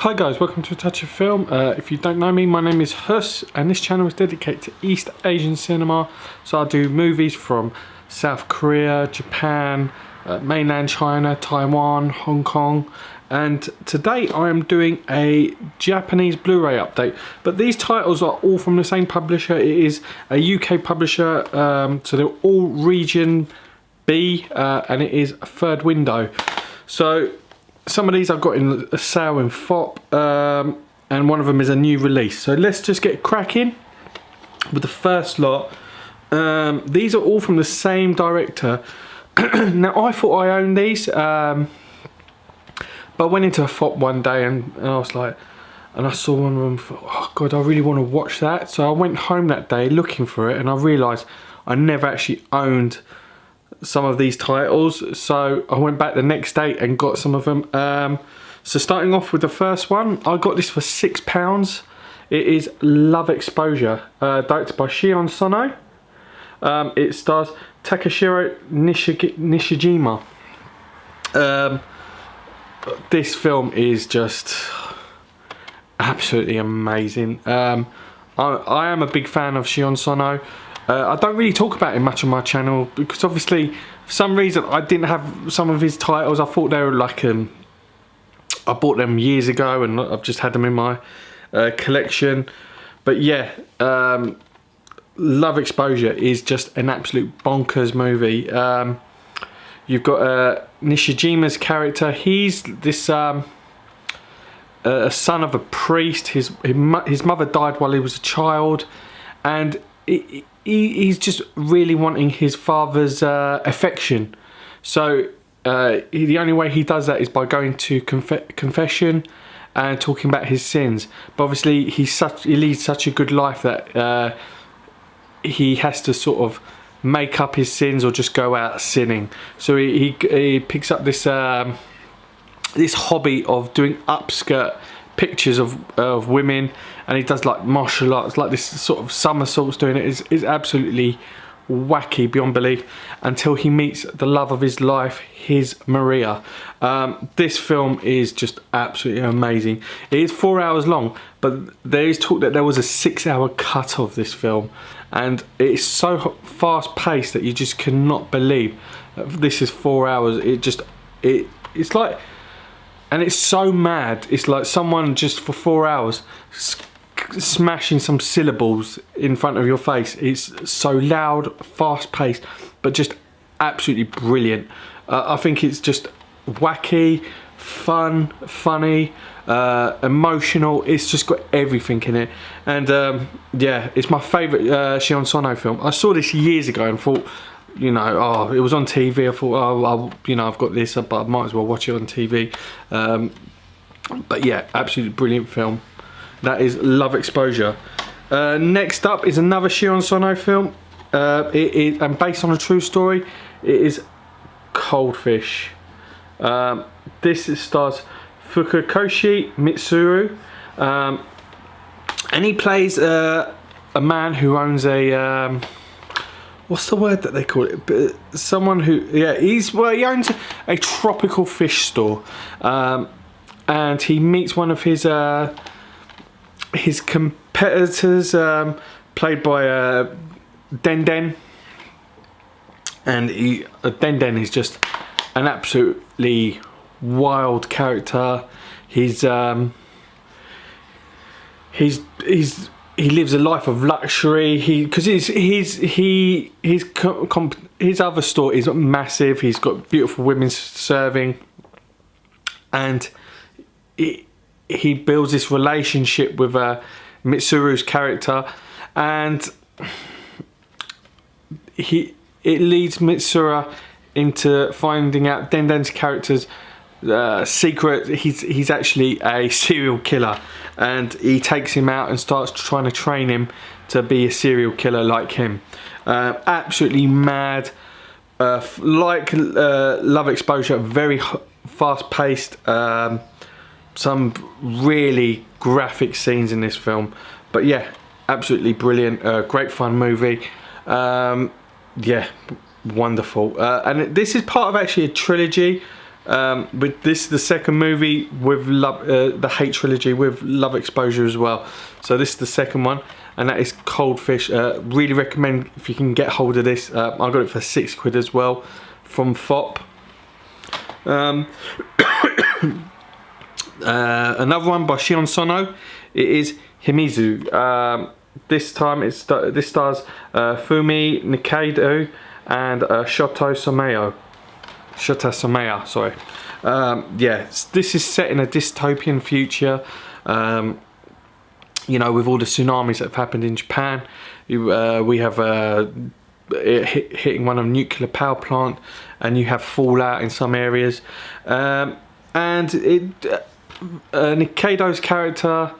Hi guys, welcome to A Touch of Film. If you don't know me, my name is Hus and this channel is dedicated to East Asian cinema. So I do movies from South Korea, Japan, mainland China, Taiwan, Hong Kong, and today I am doing a Japanese Blu-ray update. But these titles are all from the same publisher. It is a UK publisher, so they're all region B, and it is Third Window. So some of these I've got in a sale in FOP, and one of them is a new release. So let's just get cracking with the first lot. These are all from the same director. Now I thought I owned these, but I went into a FOP one day and I was like, and I saw one of them, thought, oh god, I really want to watch that. So I went home that day looking for it and I realised I never actually owned some of these titles, so I went back the next day and got some of them. So starting off with the first one, I got this for £6. It is Love Exposure, directed by Shion Sono. It stars Takashiro Nishijima. This film is just absolutely amazing. I am a big fan of Shion Sono. I don't really talk about him much on my channel because obviously for some reason I didn't have some of his titles. I thought they were like I bought them years ago and I've just had them in my collection. But yeah, Love Exposure is just an absolute bonkers movie. You've got Nishijima's character. He's this a son of a priest. His mother died while he was a child, and he's just really wanting his father's affection. So the only way he does that is by going to confession and talking about his sins. But obviously he leads such a good life that he has to sort of make up his sins or just go out sinning. So he picks up this this hobby of doing upskirt pictures of women, and he does like martial arts, like this sort of somersaults doing it. Is absolutely wacky beyond belief until he meets the love of his life, his Maria. This film is just absolutely amazing. It is 4 hours long, but there is talk that there was a 6-hour cut of this film, and it's so fast paced that you just cannot believe that this is 4 hours. It's like, and it's so mad. It's like someone just for 4 hours smashing some syllables in front of your face. It's so loud, fast paced, but just absolutely brilliant. I think it's just wacky, fun, funny, emotional. It's just got everything in it. And yeah, it's my favourite Shion Sono film. I saw this years ago and thought, you know, oh, it was on TV. I thought, oh, you know, I've got this, but I might as well watch it on TV. But yeah, absolutely brilliant film. That is Love Exposure. Next up is another Shion Sono film. It is, and based on a true story, it is Coldfish. This stars Fukakoshi Mitsuru, and he plays a man who owns a what's the word that they call it? Someone who, yeah, he owns a tropical fish store, and he meets one of his competitors, played by Den, and Den is just an absolutely wild character. He lives a life of luxury. Because his other store is massive. He's got beautiful women serving, and he builds this relationship with Mitsuru's character, and it leads Mitsuru into finding out Denden's character's secret. He's actually a serial killer, and he takes him out and starts trying to train him to be a serial killer like him. Absolutely mad, like Love Exposure, very fast paced. Some really graphic scenes in this film, but yeah, absolutely brilliant. Great fun movie. Yeah, wonderful. And this is part of actually a trilogy. But this is the second movie with love, the Hate trilogy with Love Exposure as well. So this is the second one, and that is Cold Fish. Really recommend if you can get hold of this. I got it for £6 as well from FOP. Another one by Shion Sono. It is Himizu. This time this stars Fumi Nikaido and Shota Somea, sorry. Yeah, this is set in a dystopian future. You know, with all the tsunamis that have happened in Japan. We have hitting one of nuclear power plant, and you have fallout in some areas. And Nikaido's character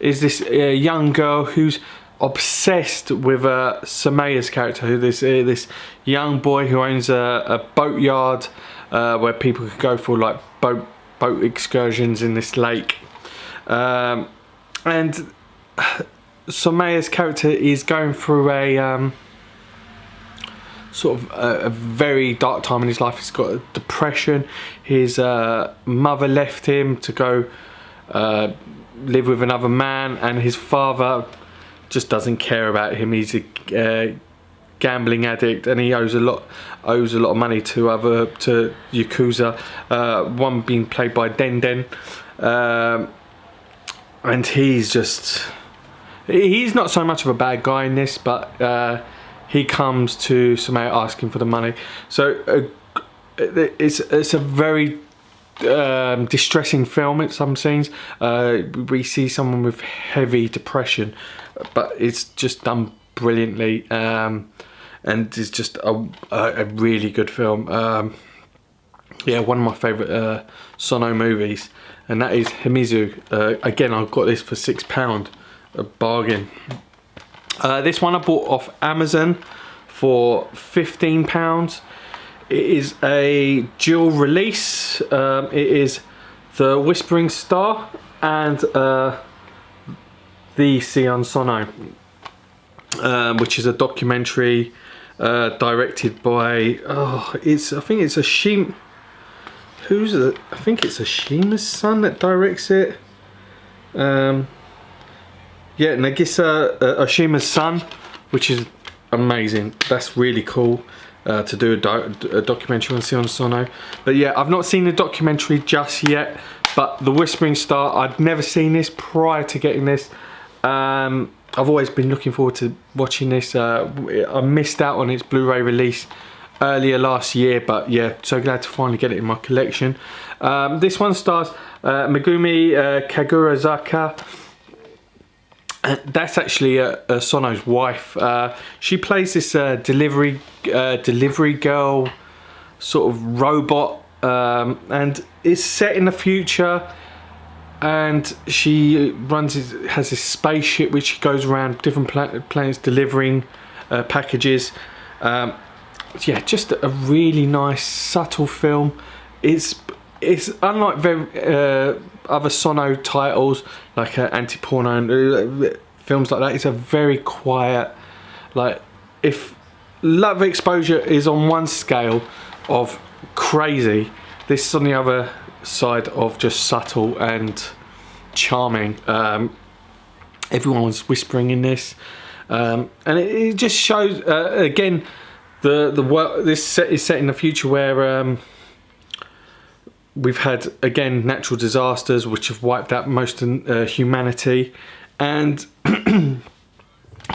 is this young girl who's obsessed with Someya's character, who this young boy who owns a boatyard where people could go for like boat excursions in this lake. And Someya's character is going through a sort of a very dark time in his life. He's got a depression. His mother left him to go live with another man, and his father just doesn't care about him. He's a gambling addict, and he owes a lot of money to Yakuza. One being played by Den, and he's not so much of a bad guy in this, but he comes to Someya asking for the money. So it's a very distressing film at some scenes. We see someone with heavy depression, but it's just done brilliantly, and it's just a really good film. Yeah, one of my favourite Sono movies, and that is Himizu. Again, I got this for £6, a bargain. This one I bought off Amazon for £15. It is a dual release. It is The Whispering Star and The Shion Sono, which is a documentary directed by I think it's Ashima's son that directs it. Yeah, Nagisa Ashima's son, which is amazing. That's really cool to do a documentary on Shion Sono. But yeah, I've not seen the documentary just yet, but The Whispering Star, I'd never seen this prior to getting this. I've always been looking forward to watching this. I missed out on its Blu-ray release earlier last year, but yeah, so glad to finally get it in my collection. This one stars Megumi Kagurazaka. That's actually Sono's wife. She plays this delivery girl sort of robot, and it's set in the future. And she has this spaceship which goes around different planets delivering packages. Yeah, just a really nice, subtle film. It's unlike very other Sono titles like anti-porno and films like that. It's a very quiet, like, if Love Exposure is on one scale of crazy, this is on the other side of just subtle and charming. Everyone was whispering in this, and it just shows again this set is set in the future where we've had again natural disasters which have wiped out most of humanity, and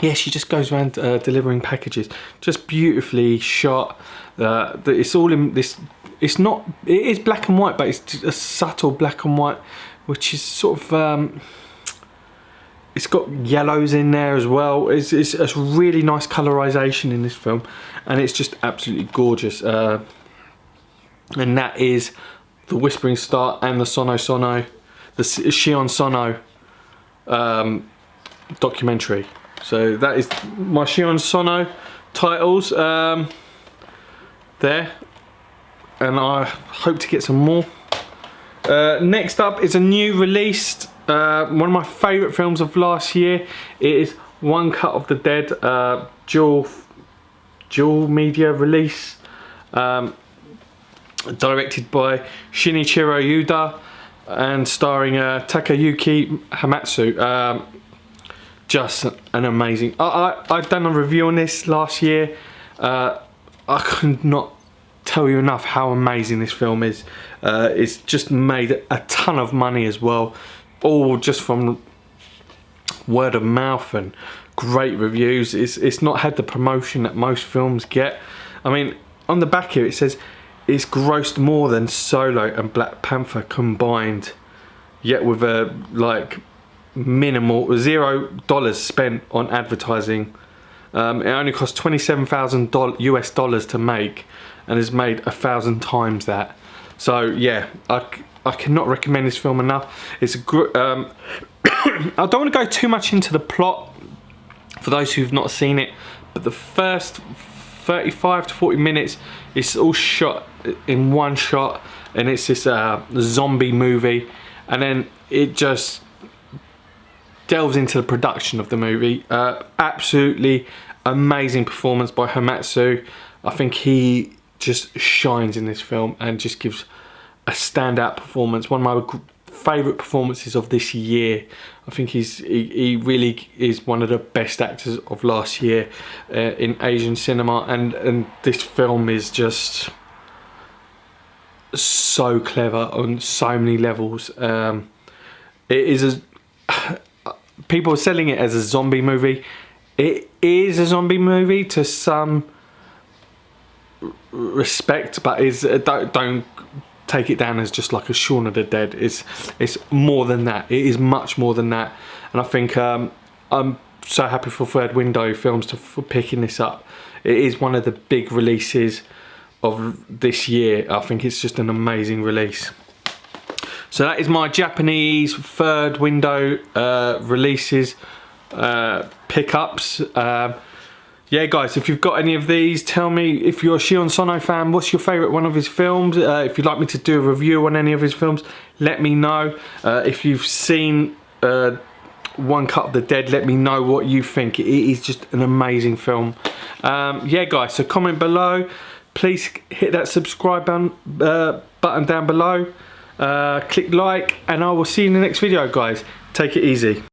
yeah, she just goes around delivering packages, just beautifully shot. It's all in this. It is black and white, but it's a subtle black and white, which is sort of it's got yellows in there as well. It's a really nice colorization in this film, and it's just absolutely gorgeous. And that is The Whispering Star and the Shion Sono documentary. So that is my Shion Sono titles there, and I hope to get some more. Next up is a new released, one of my favourite films of last year. It is One Cut of the Dead, dual media release. directed by Shinichiro Yuda and starring Takayuki Hamatsu. Just an amazing. I've done a review on this last year. I could not tell you enough how amazing this film is. It's just made a ton of money as well, all just from word of mouth and great reviews. It's not had the promotion that most films get. I mean, on the back here it says it's grossed more than Solo and Black Panther combined, yet with a minimal $0 spent on advertising. It only cost $27,000 US dollars to make, and has made 1,000 times that. So yeah, I cannot recommend this film enough. It's a I don't want to go too much into the plot for those who've not seen it, but the first 35 to 40 minutes it's all shot in one shot, and it's this zombie movie, and then it just delves into the production of the movie. Absolutely amazing performance by Hamatsu. I think he just shines in this film and just gives a standout performance. One of my favourite performances of this year. I think he really is one of the best actors of last year in Asian cinema, and this film is just so clever on so many levels. It is people are selling it as a zombie movie. It is a zombie movie to some respect, but don't take it down as just like a Shaun of the Dead. It's more than that. It is much more than that, and I think I'm so happy for Third Window Films for picking this up. It is one of the big releases of this year. I think it's just an amazing release. So that is my Japanese Third Window releases, pickups. Yeah guys, if you've got any of these, tell me. If you're a Shion Sono fan, what's your favourite one of his films? If you'd like me to do a review on any of his films, let me know. If you've seen One Cut of the Dead, let me know what you think. It is just an amazing film. Yeah guys, so comment below. Please hit that subscribe button down below. Click like, and I will see you in the next video guys. Take it easy.